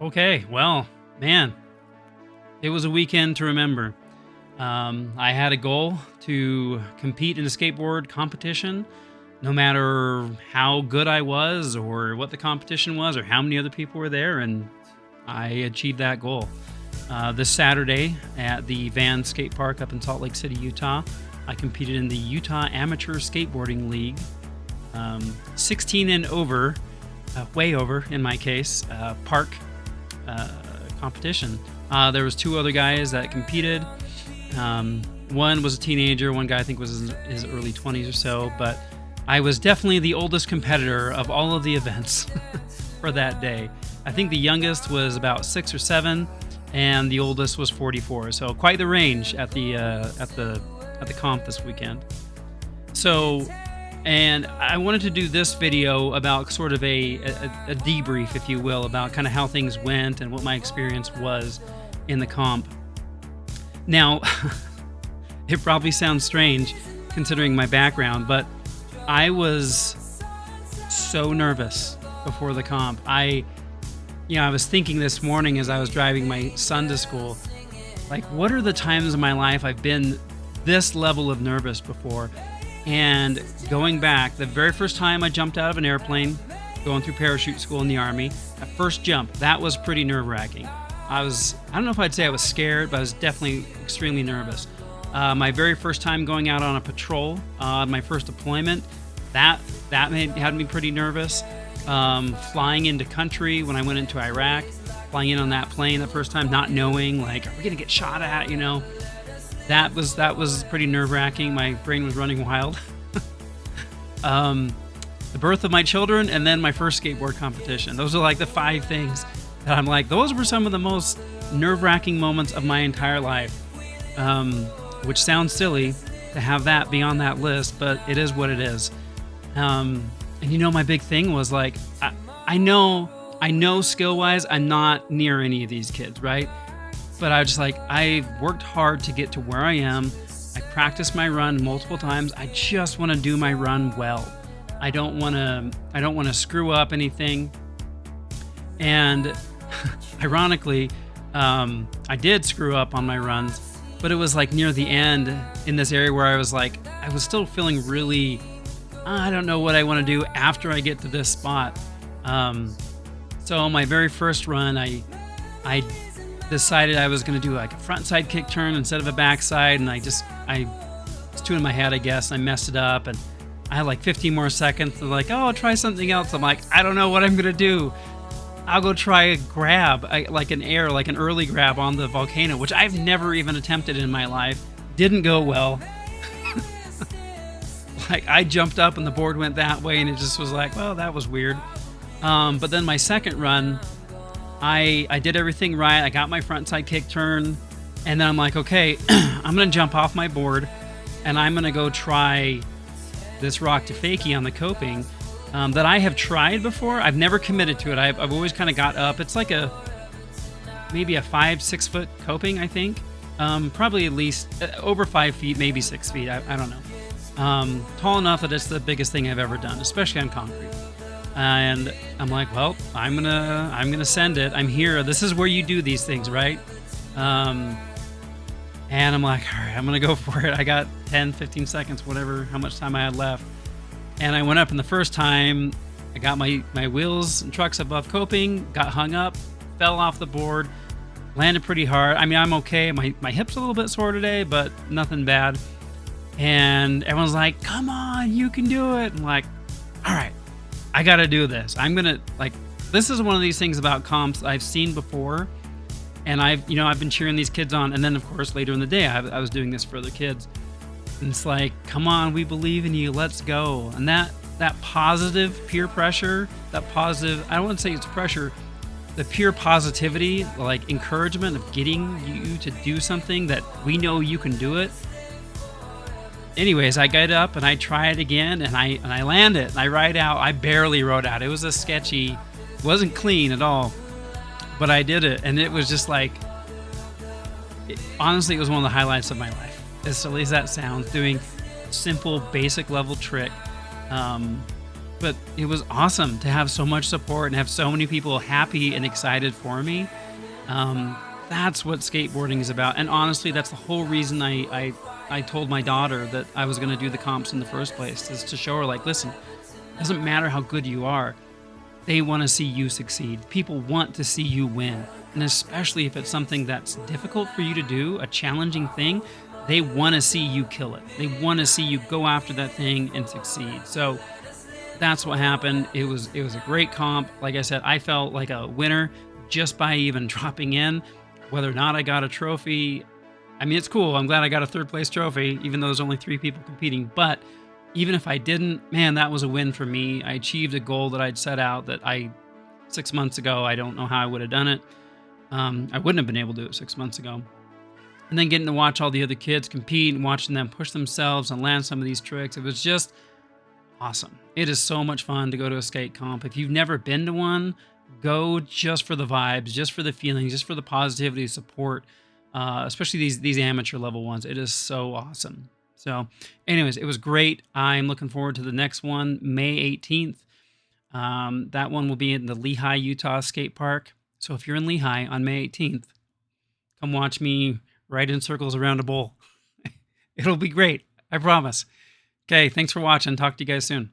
Okay, well, man, it was a weekend to remember. I had a goal to compete in a skateboard competition, no matter how good I was, or what the competition was, or how many other people were there, and I achieved that goal. This Saturday at the Vans Skatepark up in Salt Lake City, Utah, I competed in the Utah Amateur Skateboarding League, 16 and over, way over in my case, park competition. There was two other guys that competed. One was a teenager, one guy I think was in his early 20s or so, but I was definitely the oldest competitor of all of the events for that day. I think the youngest was about 6 or 7, and the oldest was 44. So quite the range at the comp this weekend. So, and I wanted to do this video about sort of a debrief, if you will, about kind of how things went and what my experience was in the comp. Now, it probably sounds strange considering my background, but I was so nervous before the comp. I was thinking this morning as I was driving my son to school, like, what are the times in my life I've been this level of nervous before? And going back, the very first time I jumped out of an airplane, going through parachute school in the Army, that first jump, that was pretty nerve-wracking. I don't know if I'd say I was scared, but I was definitely extremely nervous. My very first time going out on a patrol, my first deployment, that had me pretty nervous. Flying into country when I went into Iraq, flying in on that plane the first time, not knowing, like, are we gonna get shot at, That was pretty nerve-wracking. My brain was running wild. The birth of my children, and then my first skateboard competition. Those are like the 5 things that I'm like, those were some of the most nerve-wracking moments of my entire life. Which sounds silly to have that be on that list, but it is what it is. And my big thing was like, I know skill-wise, I'm not near any of these kids, right? But I was just like, I've worked hard to get to where I am. I practiced my run multiple times. I just want to do my run well. I don't want to screw up anything. And ironically, I did screw up on my runs, but it was like near the end in this area where I was still feeling really, I don't know what I want to do after I get to this spot. So on my very first run, I decided I was going to do like a front side kick turn instead of a backside, and I was too in my head, I guess, and I messed it up, and I had like 15 more seconds. They're like, oh, try something else. I'm like, I don't know what I'm going to do. I'll go try a grab, like an early grab on the volcano, which I've never even attempted in my life. Didn't go well. Like, I jumped up and the board went that way, and it just was like, well, that was weird. But then my second run, I did everything right. I got my front side kick turn, and then I'm like, okay, I'm going to jump off my board, and I'm going to go try this rock to fakie on the coping that I have tried before. I've never committed to it. I've always kind of got up. It's like maybe a 5-6 foot coping, I think. Probably at least over 5 feet, maybe 6 feet. I don't know. Tall enough that it's the biggest thing I've ever done, especially on concrete. And I'm like, well, I'm gonna send it. I'm here. This is where you do these things, right? And I'm like, all right, I'm gonna go for it. I got 10, 15 seconds, how much time I had left. And I went up, and the first time I got my wheels and trucks above coping, got hung up, fell off the board, landed pretty hard. I mean, I'm okay. My hip's a little bit sore today, but nothing bad. And everyone's like, come on, you can do it. I'm like, all right, I got to do this. This is one of these things about comps I've seen before. And I've been cheering these kids on. And then, of course, later in the day, I was doing this for other kids. And it's like, come on, we believe in you. Let's go. And that positive peer pressure, I don't want to say it's pressure, the pure positivity, like encouragement of getting you to do something that we know you can do it. Anyways, I get up and I try it again, and I land it, and I ride out. I barely rode out. It was wasn't clean at all, but I did it, and it was just like, honestly, it was one of the highlights of my life. As silly as that sounds, doing simple, basic level trick. But but it was awesome to have so much support and have so many people happy and excited for me. Um, that's what skateboarding is about. And honestly, that's the whole reason I told my daughter that I was going to do the comps in the first place, is to show her, like, listen, it doesn't matter how good you are. They want to see you succeed. People want to see you win. And especially if it's something that's difficult for you to do, a challenging thing, they want to see you kill it. They want to see you go after that thing and succeed. So that's what happened. It was a great comp. Like I said, I felt like a winner just by even dropping in. Whether or not I got a trophy, I mean, it's cool. I'm glad I got a third place trophy, even though there's only 3 people competing. But even if I didn't, man, that was a win for me. I achieved a goal that I'd set out that 6 months ago, I don't know how I would have done it. I wouldn't have been able to do it 6 months ago. And then getting to watch all the other kids compete and watching them push themselves and land some of these tricks, it was just awesome. It is so much fun to go to a skate comp. If you've never been to one, go just for the vibes, just for the feelings, just for the positivity, support, especially these amateur level ones. It is so awesome. So anyways, it was great. I'm looking forward to the next one, May 18th. That one will be in the Lehigh, Utah skate park. So if you're in Lehigh on May 18th, come watch me ride in circles around a bowl. It'll be great. I promise. Okay, thanks for watching. Talk to you guys soon.